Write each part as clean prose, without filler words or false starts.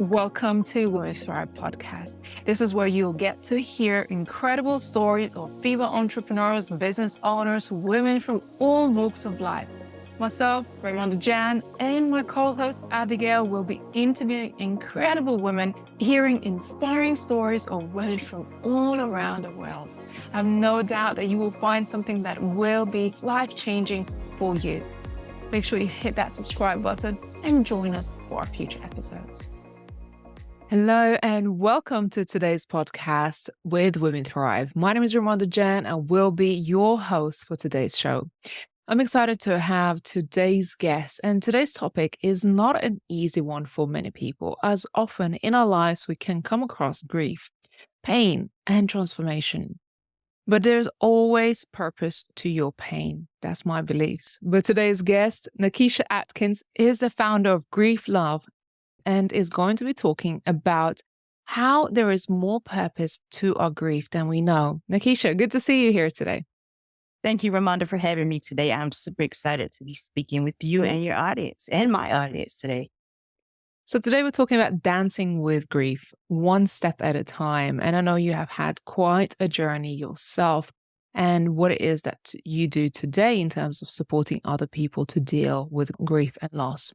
Welcome to Women Thrive podcast. This is where you'll get to hear incredible stories of female entrepreneurs, business owners, women from all walks of life. Myself, Raymonda Jan, and my co-host Abigail will be interviewing incredible women, hearing inspiring stories of women from all around the world. I have no doubt that you will find something that will be life-changing for you. Make sure you hit that subscribe button and join us for our future episodes. Hello and welcome to today's podcast with Women Thrive. My name is Raymonda Jan and will be your host for today's show. I'm excited to have today's guest, and today's topic is not an easy one for many people, as often in our lives we can come across grief, pain, and transformation. But there's always purpose to your pain. That's my beliefs. But today's guest, Nakesha Atkins, is the founder of Grief Love and is going to be talking about how there is more purpose to our grief than we know. Nakesha, good to see you here today. Thank you, Raymonda, for having me today. I'm super excited to be speaking with you and your audience and my audience today. So today we're talking about dancing with grief, one step at a time. And I know you have had quite a journey yourself and what it is that you do today in terms of supporting other people to deal with grief and loss.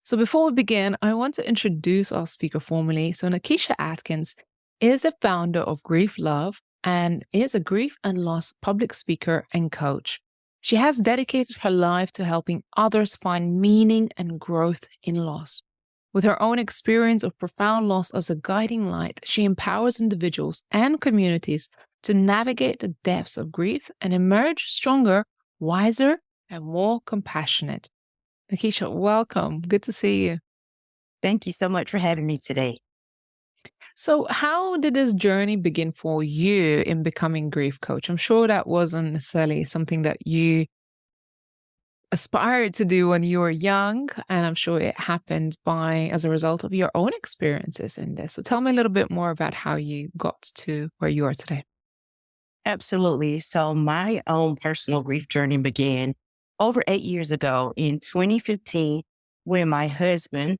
So before we begin, I want to introduce our speaker formally. So Nakesha Atkins is the founder of Grief Love and is a grief and loss public speaker and coach. She has dedicated her life to helping others find meaning and growth in loss. With her own experience of profound loss as a guiding light, she empowers individuals and communities to navigate the depths of grief and emerge stronger, wiser, and more compassionate. Nakesha, welcome. Good to see you. Thank you so much for having me today. So how did this journey begin for you in becoming grief coach? I'm sure that wasn't necessarily something that you aspired to do when you were young, and I'm sure it happened as a result of your own experiences in this. So tell me a little bit more about how you got to where you are today. Absolutely. So my own personal grief journey began over 8 years ago in 2015 when my husband,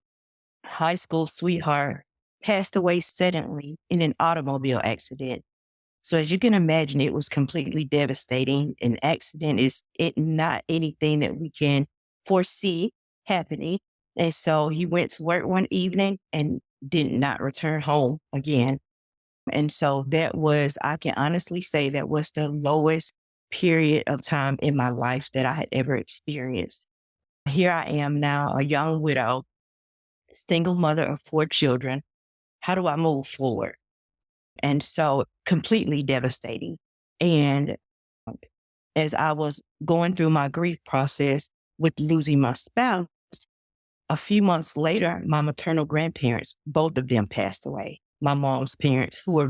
high school sweetheart, passed away suddenly in an automobile accident. So as you can imagine, it was completely devastating. An accident is not anything that we can foresee happening. And so he went to work one evening and did not return home again. And so I can honestly say that was the lowest period of time in my life that I had ever experienced. Here I am now, a young widow, single mother of 4 children. How do I move forward? And so completely devastating. And as I was going through my grief process with losing my spouse, a few months later, my maternal grandparents, both of them passed away. My mom's parents, who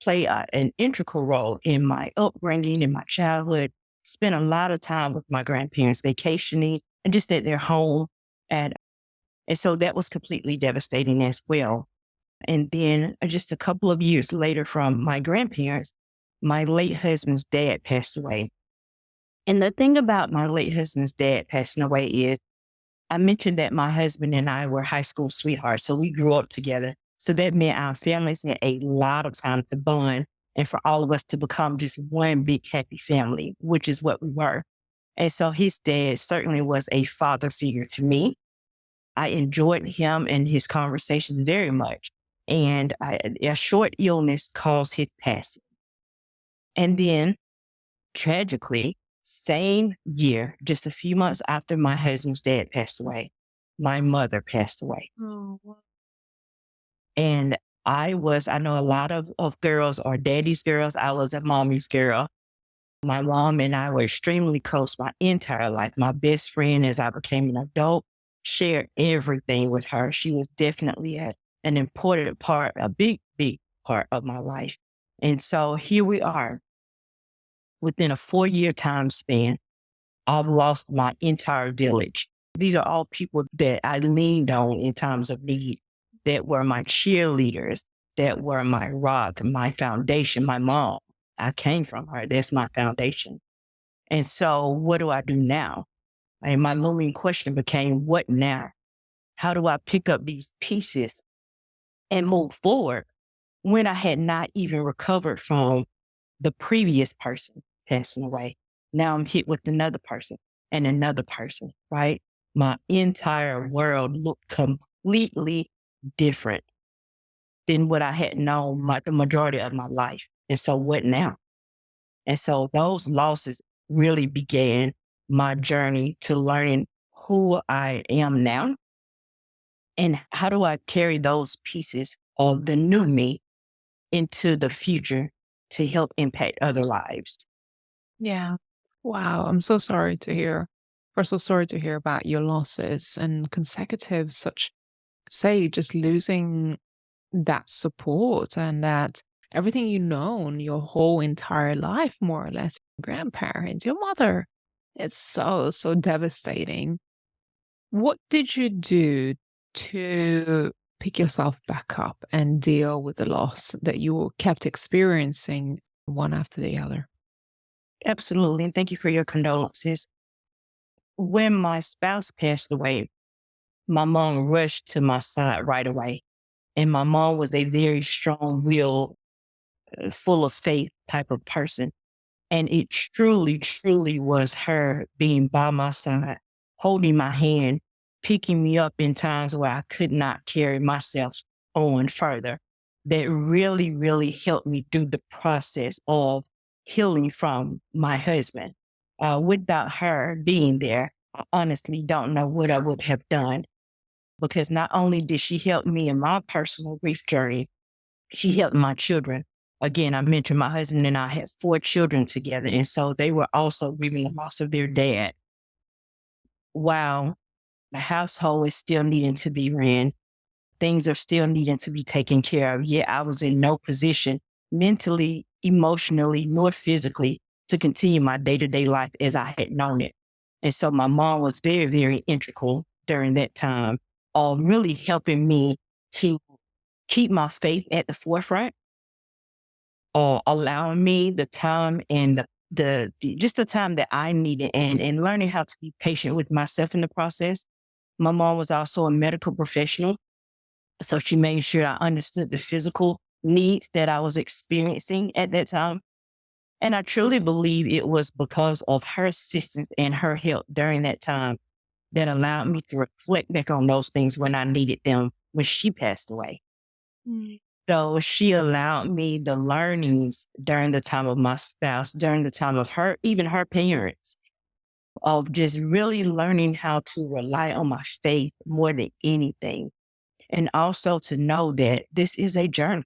play an integral role in my upbringing, in my childhood, spent a lot of time with my grandparents vacationing and just at their home. And so that was completely devastating as well. And then just a couple of years later from my grandparents, my late husband's dad passed away. And the thing about my late husband's dad passing away is I mentioned that my husband and I were high school sweethearts. So we grew up together. So that meant our families had a lot of time to bond and for all of us to become just one big happy family, which is what we were. And so his dad certainly was a father figure to me. I enjoyed him and his conversations very much. And a short illness caused his passing. And then, tragically, same year, just a few months after my husband's dad passed away, my mother passed away. Oh, wow. And I know a lot of girls are daddy's girls. I was a mommy's girl. My mom and I were extremely close my entire life. My best friend, as I became an adult, shared everything with her. She was definitely an important part, a big, big part of my life. And so here we are. Within a 4-year time span, I've lost my entire village. These are all people that I leaned on in times of need, that were my cheerleaders, that were my rock, my foundation, my mom. I came from her. That's my foundation. And so what do I do now? And my looming question became, what now? how do I pick up these pieces and move forward when I had not even recovered from the previous person passing away? Now I'm hit with another person and another person, right? My entire world looked completely different than what I had known the majority of my life. And so what now? And so those losses really began my journey to learning who I am now and how do I carry those pieces of the new me into the future to help impact other lives. Yeah. Wow. I'm so sorry to hear. We're so sorry to hear about your losses and consecutive such say just losing that support and that everything you known your whole entire life, more or less, your grandparents, your mother. It's so, so devastating. What did you do to pick yourself back up and deal with the loss that you kept experiencing one after the other? Absolutely. And thank you for your condolences. When my spouse passed away, my mom rushed to my side right away. And my mom was a very strong willed, full of faith type of person. And it truly, truly was her being by my side, holding my hand, picking me up in times where I could not carry myself on further, that really, really helped me through the process of healing from my husband. Without her being there, I honestly don't know what I would have done, because not only did she help me in my personal grief journey, she helped my children. Again, I mentioned my husband and I had 4 children together. And so they were also grieving the loss of their dad. While the household is still needing to be ran, things are still needing to be taken care of. Yet I was in no position mentally, emotionally, nor physically to continue my day to day life as I had known it. And so my mom was very, very integral during that time of really helping me to keep my faith at the forefront, or allowing me the time and just the time that I needed, and learning how to be patient with myself in the process. My mom was also a medical professional, so she made sure I understood the physical needs that I was experiencing at that time. And I truly believe it was because of her assistance and her help during that time that allowed me to reflect back on those things when I needed them when she passed away. Mm. So she allowed me the learnings during the time of my spouse, during the time of her, even her parents, of just really learning how to rely on my faith more than anything. And also to know that this is a journey.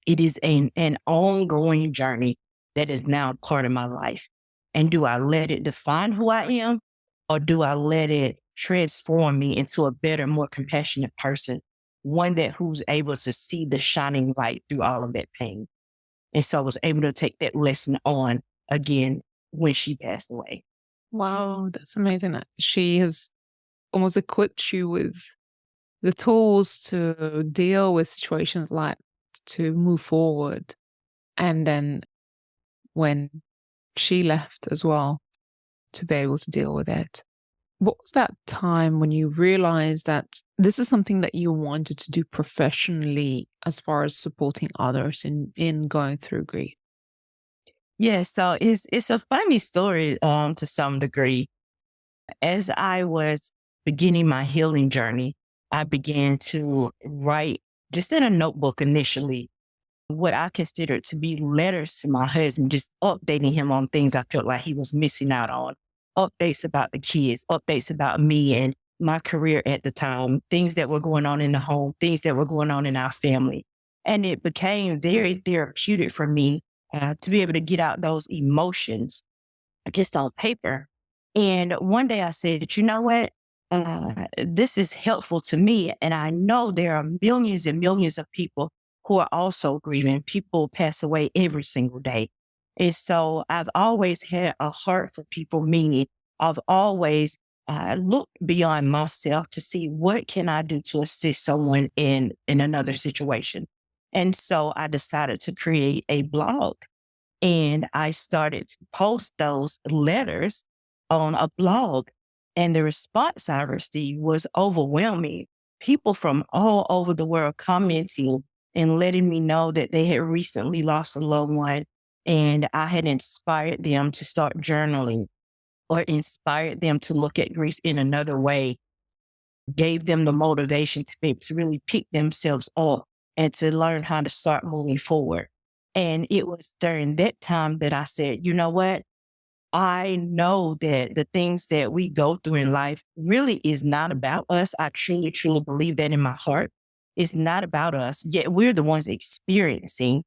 It is an ongoing journey that is now part of my life. And do I let it define who I am, or do I let it transform me into a better, more compassionate person? One that who's able to see the shining light through all of that pain. And so I was able to take that lesson on again when she passed away. Wow, that's amazing. She has almost equipped you with the tools to deal with situations like to move forward. And then when she left as well, to be able to deal with it. What was that time when you realized that this is something that you wanted to do professionally as far as supporting others in going through grief? Yeah, so it's a funny story to some degree. As I was beginning my healing journey, I began to write just in a notebook initially what I considered to be letters to my husband, just updating him on things I felt like he was missing out on, updates about the kids, updates about me and my career at the time, things that were going on in the home, things that were going on in our family. And it became very therapeutic for me to be able to get out those emotions just on paper. And one day I said, you know what? This is helpful to me. And I know there are millions and millions of people who are also grieving. People pass away every single day. And so I've always had a heart for people, meaning I've always looked beyond myself to see what can I do to assist someone in another situation. And so I decided to create a blog, and I started to post those letters on a blog. And the response I received was overwhelming. People from all over the world commenting and letting me know that they had recently lost a loved one, and I had inspired them to start journaling or inspired them to look at grief in another way, gave them the motivation to be able to really pick themselves up and to learn how to start moving forward. And it was during that time that I said, you know what? I know that the things that we go through in life really is not about us. I truly, truly believe that in my heart. It's not about us, yet we're the ones experiencing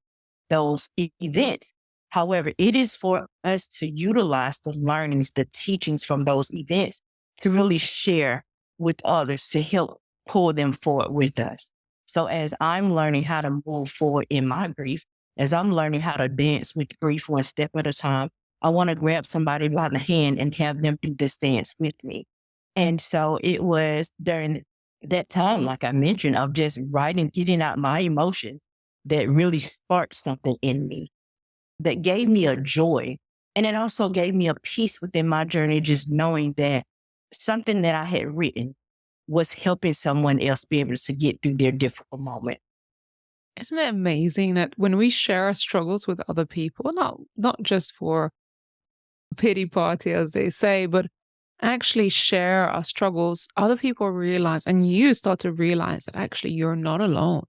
those events. However, it is for us to utilize the learnings, the teachings from those events to really share with others to help pull them forward with us. So as I'm learning how to move forward in my grief, as I'm learning how to dance with grief one step at a time, I want to grab somebody by the hand and have them do this dance with me. And so it was during that time, like I mentioned, of just writing, getting out my emotions that really sparked something in me, that gave me a joy. And it also gave me a peace within my journey, just knowing that something that I had written was helping someone else be able to get through their difficult moment. Isn't it amazing that when we share our struggles with other people, not just for a pity party, as they say, but actually share our struggles, other people realize, and you start to realize that actually you're not alone.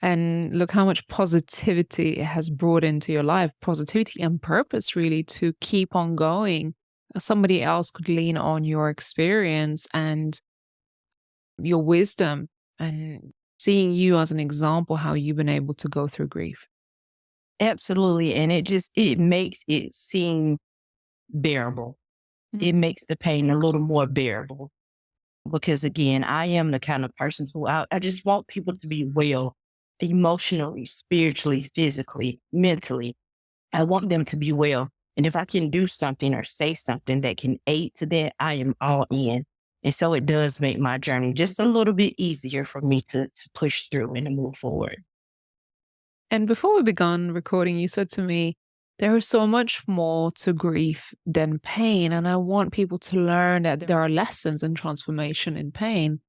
And look how much positivity it has brought into your life, positivity and purpose, really, to keep on going. Somebody else could lean on your experience and your wisdom and seeing you as an example how you've been able to go through grief. Absolutely. And it makes it seem bearable. It Mhm. makes the pain a little more bearable. Because again, I am the kind of person who I just want people to be well emotionally, spiritually, physically, mentally. I want them to be well. And if I can do something or say something that can aid to that, I am all in. And so it does make my journey just a little bit easier for me to push through and to move forward. And before we began recording, you said to me, there is so much more to grief than pain. And I want people to learn that there are lessons in transformation in pain.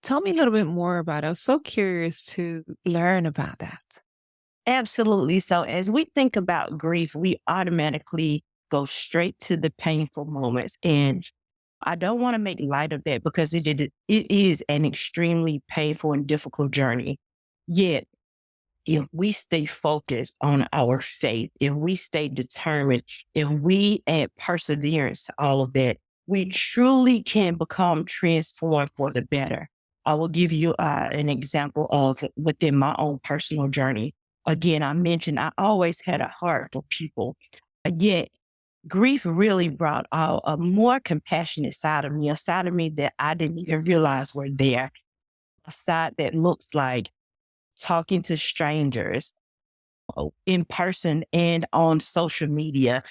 Tell me a little bit more about it. I was so curious to learn about that. Absolutely. So as we think about grief, we automatically go straight to the painful moments. And I don't want to make light of that because it is an extremely painful and difficult journey. Yet, if we stay focused on our faith, if we stay determined, if we add perseverance to all of that, we truly can become transformed for the better. I will give you an example of within my own personal journey. Again, I mentioned I always had a heart for people, yet grief really brought out a more compassionate side of me, a side of me that I didn't even realize were there, a side that looks like talking to strangers in person and on social media.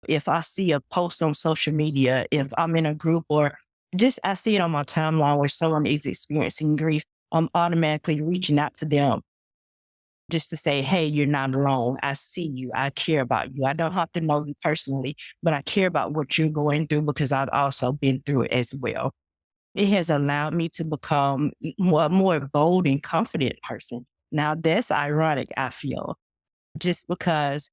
If I see a post on social media, if I'm in a group or just I see it on my timeline where someone is experiencing grief, I'm automatically reaching out to them just to say, hey, you're not alone. I see you. I care about you. I don't have to know you personally, but I care about what you're going through because I've also been through it as well. It has allowed me to become more bold and confident person. Now that's ironic, I feel, just because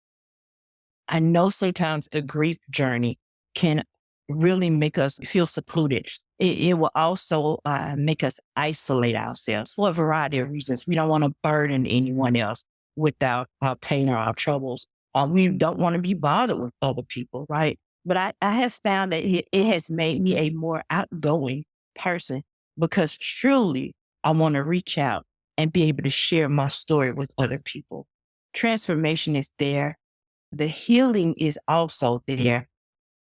I know sometimes the grief journey can really make us feel secluded. It will also make us isolate ourselves for a variety of reasons. We don't want to burden anyone else with our pain or our troubles. We don't want to be bothered with other people, right? But I have found that it has made me a more outgoing person because truly I want to reach out and be able to share my story with other people. Transformation is there, the healing is also there.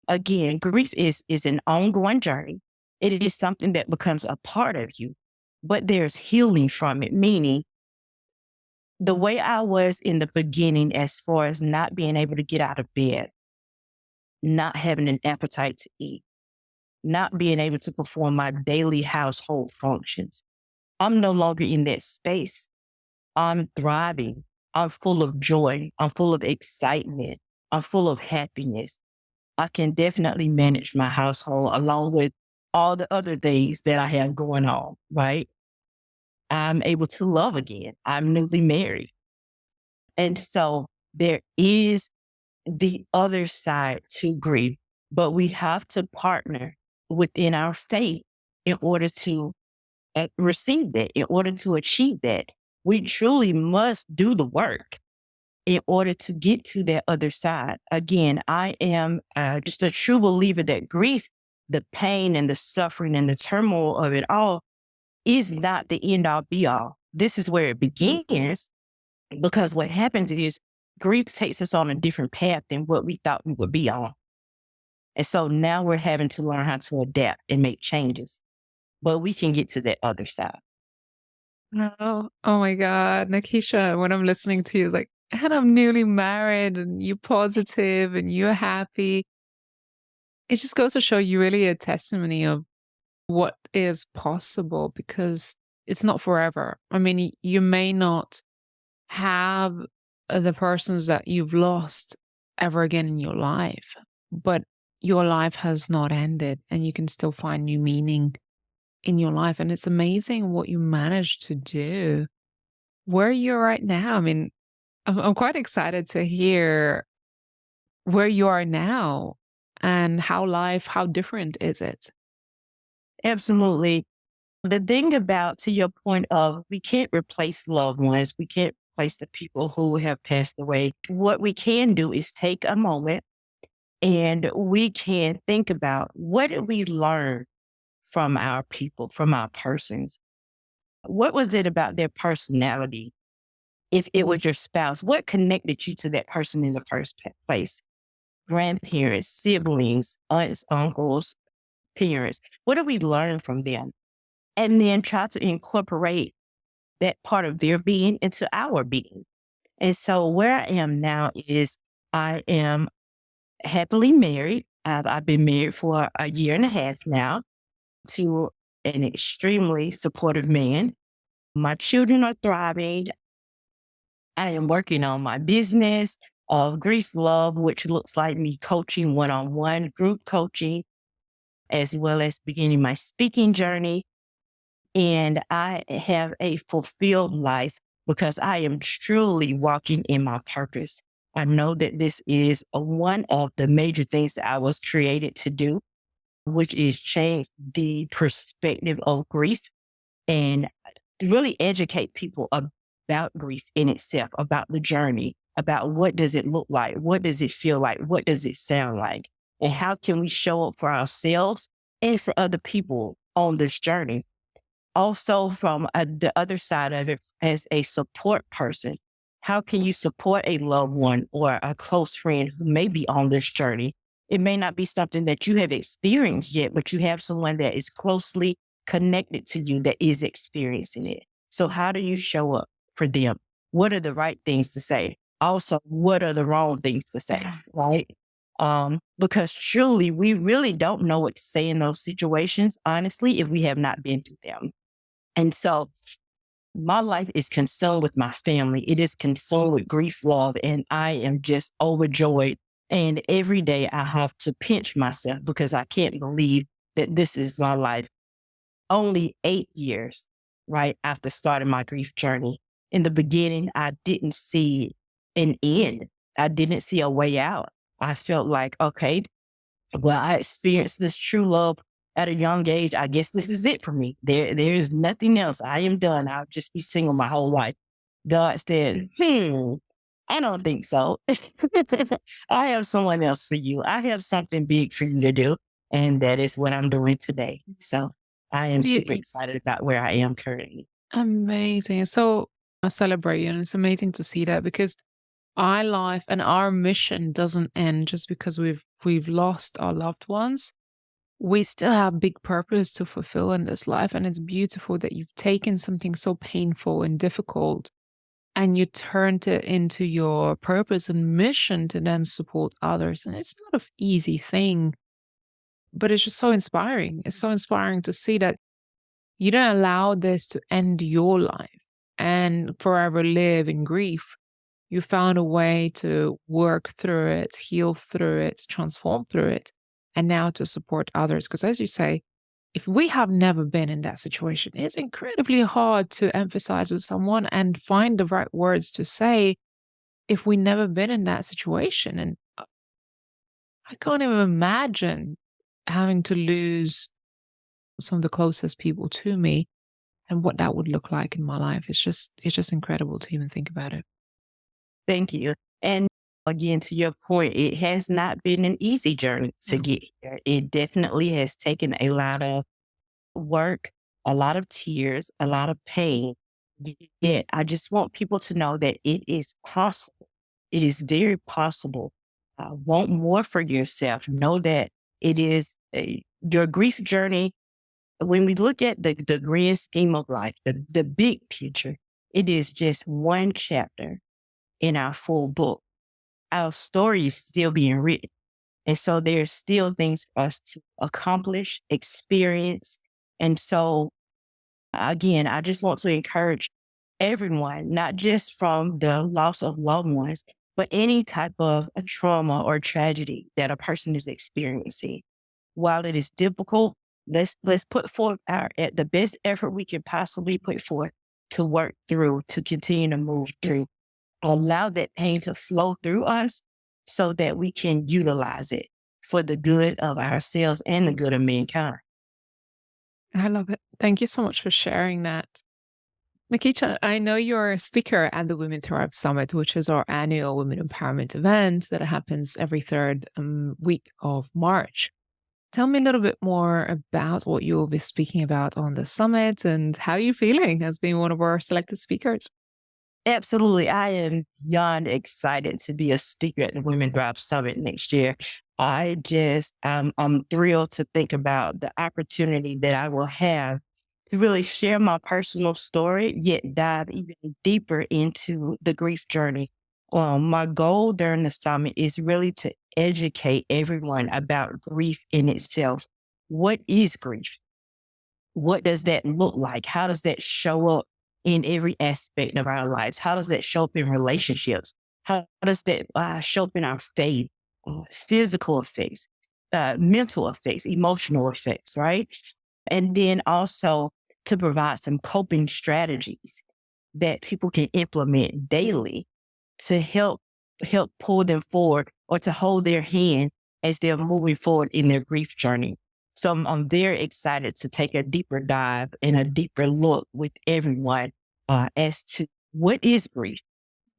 Again, grief is an ongoing journey. It is something that becomes a part of you, but there's healing from it, meaning the way I was in the beginning, as far as not being able to get out of bed, not having an appetite to eat, not being able to perform my daily household functions. I'm no longer in that space. I'm thriving. I'm full of joy. I'm full of excitement. I'm full of happiness. I can definitely manage my household along with all the other things that I have going on, right? I'm able to love again. I'm newly married. And so there is the other side to grief, but we have to partner within our faith in order to receive that, in order to achieve that. We truly must do the work in order to get to that other side. Again, I am just a true believer that grief, the pain and the suffering and the turmoil of it all, is not the end all be all. This is where it begins, because what happens is grief takes us on a different path than what we thought we would be on. And so now we're having to learn how to adapt and make changes, but we can get to that other side. Oh my God, Nakesha, when I'm listening to you, like, and I'm newly married and you're positive and you're happy. It just goes to show you really a testimony of what is possible because it's not forever. I mean, you may not have the persons that you've lost ever again in your life, but your life has not ended and you can still find new meaning in your life. And it's amazing what you managed to do. Where you're right now, I mean, I'm quite excited to hear where you are now and how different is it? Absolutely. The thing about, to your point of, we can't replace loved ones, we can't replace the people who have passed away. What we can do is take a moment and we can think about, what did we learn from our people, from our persons? What was it about their personality? If it was your spouse, what connected you to that person in the first place? Grandparents, siblings, aunts, uncles, parents. What did we learn from them? And then try to incorporate that part of their being into our being. And so where I am now is, I am happily married. I've been married for a year and a half now to an extremely supportive man. My children are thriving. I am working on my business of Grief Love, which looks like me coaching one-on-one group coaching, as well as beginning my speaking journey. And I have a fulfilled life because I am truly walking in my purpose. I know that this is one of the major things that I was created to do, which is change the perspective of grief and to really educate people about grief in itself, about the journey, about what does it look like? What does it feel like? What does it sound like? And how can we show up for ourselves and for other people on this journey? Also, from the other side of it, as a support person, how can you support a loved one or a close friend who may be on this journey? It may not be something that you have experienced yet, but you have someone that is closely connected to you that is experiencing it. So how do you show up for them? What are the right things to say? Also, what are the wrong things to say? Right? Because truly, we really don't know what to say in those situations, honestly, if we have not been through them. And so my life is consumed with my family. It is consumed with grief, love, and I am just overjoyed. And every day I have to pinch myself because I can't believe that this is my life. Only 8 years, right, after starting my grief journey. In the beginning, I didn't see an end. I didn't see a way out. I felt like, okay, well, I experienced this true love at a young age. I guess this is it for me. There is nothing else. I am done. I'll just be single my whole life. God said, I don't think so. I have someone else for you. I have something big for you to do. And that is what I'm doing today. So I am super Y- excited about where I am currently. Amazing. So I celebrate you, and it's amazing to see that because our life and our mission doesn't end just because we've lost our loved ones. We still have big purpose to fulfill in this life, and it's beautiful that you've taken something so painful and difficult and you turned it into your purpose and mission to then support others. And it's not an easy thing, but it's just so inspiring. It's so inspiring to see that you don't allow this to end your life and forever live in grief. You found a way to work through it, heal through it, transform through it, and now to support others. Because as you say, if we have never been in that situation, it's incredibly hard to emphasize with someone and find the right words to say if we never been in that situation. And I can't even imagine having to lose some of the closest people to me and what that would look like in my life. It's just incredible to even think about it. Thank you. And again, to your point, it has not been an easy journey to No. get here. It definitely has taken a lot of work, a lot of tears, a lot of pain. Yet I just want people to know that it is possible. It is very possible. Want more for yourself. Know that it is your grief journey. When we look at the grand scheme of life, the big picture, it is just one chapter in our full book. Our story is still being written. And so there's still things for us to accomplish, experience. And so again, I just want to encourage everyone, not just from the loss of loved ones, but any type of a trauma or tragedy that a person is experiencing. While it is difficult, let's put forth our at the best effort we can possibly put forth to work through, to continue to move through. Allow that pain to flow through us so that we can utilize it for the good of ourselves and the good of mankind. I love it. Thank you so much for sharing that. Nakesha, I know you're a speaker at the Women Thrive Summit, which is our annual women empowerment event that happens every third week of March. Tell me a little bit more about what you'll be speaking about on the summit and how you're feeling as being one of our selected speakers. Absolutely. I am beyond excited to be a speaker at the Women Thrive Summit next year. I'm thrilled to think about the opportunity that I will have to really share my personal story, yet dive even deeper into the grief journey. My goal during the summit is really to educate everyone about grief in itself. What is grief? What does that look like? How does that show up in every aspect of our lives? How does that show up in relationships? How does that show up in our faith, physical effects, mental effects, emotional effects, right? And then also to provide some coping strategies that people can implement daily to help pull them forward or to hold their hand as they're moving forward in their grief journey. So I'm very excited to take a deeper dive and a deeper look with everyone as to what is grief.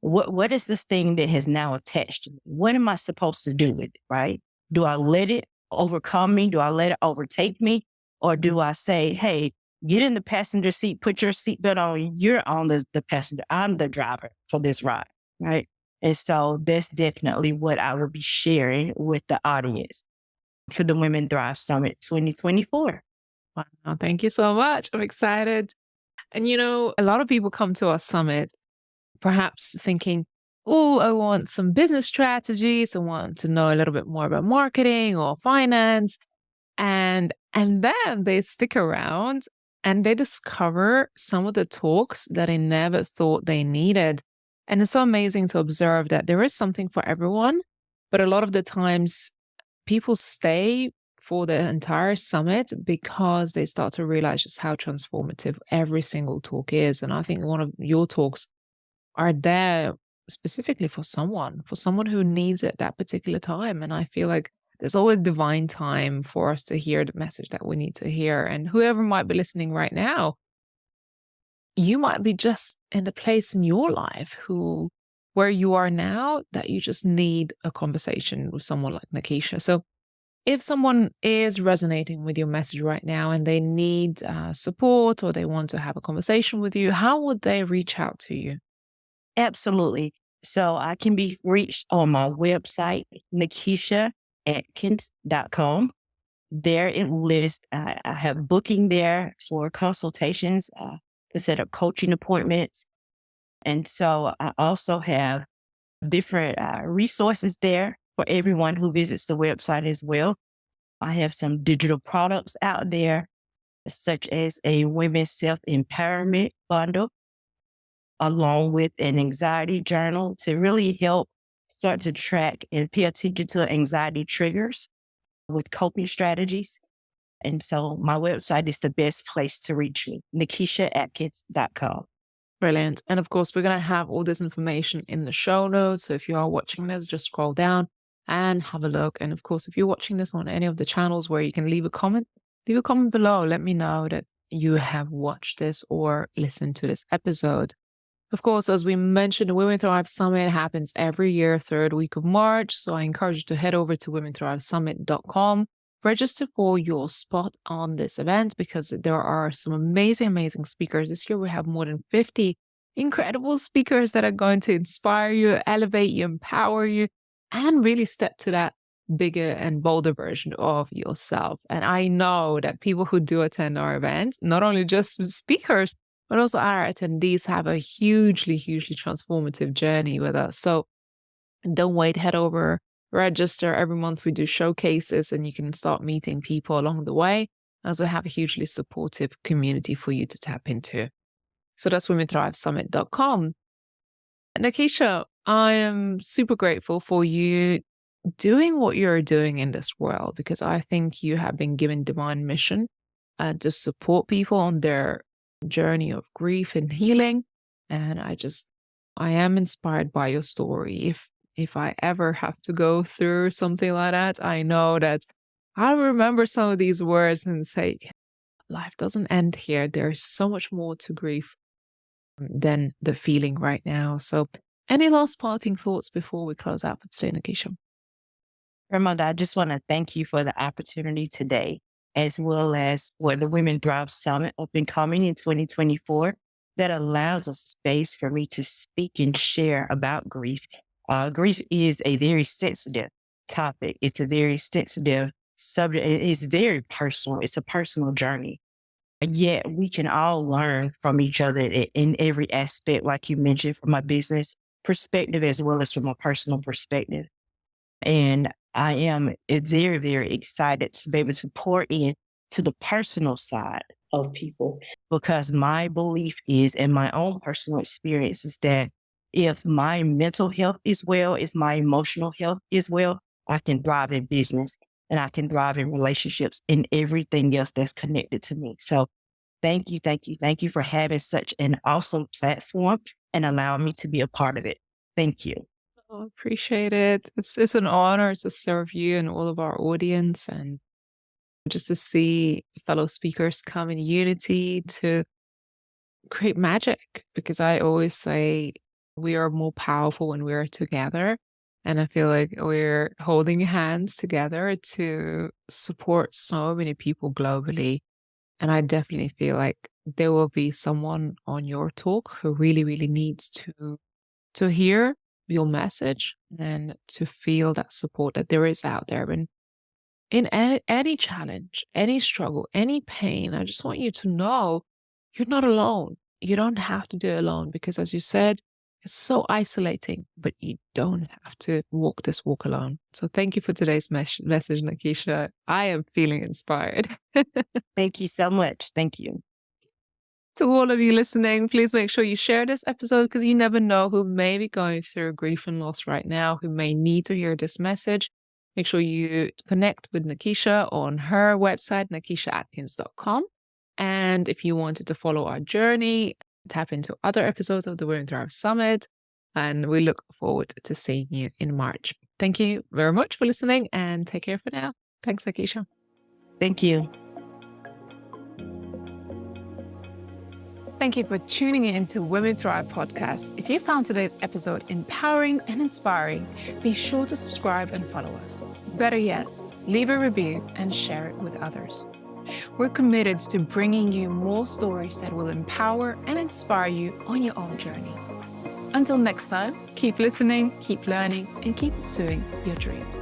What is this thing that has now attached to me? What am I supposed to do with it? Right? Do I let it overcome me? Do I let it overtake me? Or do I say, hey, get in the passenger seat, put your seatbelt on, you're on the passenger. I'm the driver for this ride. Right. And so that's definitely what I will be sharing with the audience for the Women Thrive Summit 2024. Wow, thank you so much. I'm excited. And a lot of people come to our summit perhaps thinking, oh, I want some business strategies. I want to know a little bit more about marketing or finance. And then they stick around and they discover some of the talks that I never thought they needed. And it's so amazing to observe that there is something for everyone, but a lot of the times people stay for the entire summit because they start to realize just how transformative every single talk is. And I think one of your talks are there specifically for someone who needs it at that particular time. And I feel like there's always divine time for us to hear the message that we need to hear. And whoever might be listening right now, you might be just in the place in your life where you are now that you just need a conversation with someone like Nakesha. So if someone is resonating with your message right now and they need support or they want to have a conversation with you, how would they reach out to you? Absolutely. So I can be reached on my website, nakeshaatkins.com. There it lists, I have booking there for consultations to set up coaching appointments. And so I also have different resources there for everyone who visits the website as well. I have some digital products out there, such as a women's self-empowerment bundle, along with an anxiety journal to really help start to track and pay attention to anxiety triggers with coping strategies. And so my website is the best place to reach me, NakeshaAtkins.com. Brilliant. And of course, we're going to have all this information in the show notes. So if you are watching this, just scroll down and have a look. And of course, if you're watching this on any of the channels where you can leave a comment below. Let me know that you have watched this or listened to this episode. Of course, as we mentioned, the Women Thrive Summit happens every year, third week of March. So I encourage you to head over to womenthrivesummit.com. Register for your spot on this event because there are some amazing speakers. This year we have more than 50 incredible speakers that are going to inspire you, elevate you, empower you, and really step to that bigger and bolder version of yourself. And I know that people who do attend our events, not only just speakers, but also our attendees have a hugely transformative journey with us. So don't wait, head over, register. Every month we do showcases and you can start meeting people along the way as we have a hugely supportive community for you to tap into. So that's womenthrivesummit.com. Nakesha, I am super grateful for you doing what you're doing in this world because I think you have been given divine mission to support people on their journey of grief and healing. And I am inspired by your story. If I ever have to go through something like that, I know that I'll remember some of these words and say, life doesn't end here. There's so much more to grief than the feeling right now. So any last parting thoughts before we close out for today, Nakesha? Ramonda, I just want to thank you for the opportunity today, as well as for the Women Thrive Summit up and coming in 2024 that allows a space for me to speak and share about grief. Grief is a very sensitive topic. It's a very sensitive subject. It's very personal. It's a personal journey. And yet we can all learn from each other in every aspect, like you mentioned, from a business perspective as well as from a personal perspective. And I am very excited to be able to pour in to the personal side of people because my belief is, and my own personal experience is that if my mental health is well, if my emotional health is well, I can thrive in business and I can thrive in relationships and everything else that's connected to me. So thank you for having such an awesome platform and allowing me to be a part of it. Thank you. Oh, appreciate it. It's an honor to serve you and all of our audience and just to see fellow speakers come in unity to create magic. Because I always say we are more powerful when we are together. And I feel like we're holding hands together to support so many people globally. And I definitely feel like there will be someone on your talk who really needs to hear your message and to feel that support that there is out there. And in any challenge, any struggle, any pain, I just want you to know you're not alone. You don't have to do it alone because, as you said, it's so isolating, but you don't have to walk this walk alone. So thank you for today's message, Nakesha. I am feeling inspired. Thank you so much. Thank you. To all of you listening, please make sure you share this episode because you never know who may be going through grief and loss right now, who may need to hear this message. Make sure you connect with Nakesha on her website, nakeshaatkins.com. And if you wanted to follow our journey, tap into other episodes of the Women Thrive Summit. And we look forward to seeing you in March. Thank you very much for listening and take care for now. Thanks, Nakesha. Thank you. Thank you for tuning in to Women Thrive Podcast. If you found today's episode empowering and inspiring, be sure to subscribe and follow us. Better yet, leave a review and share it with others. We're committed to bringing you more stories that will empower and inspire you on your own journey. Until next time, keep listening, keep learning, and keep pursuing your dreams.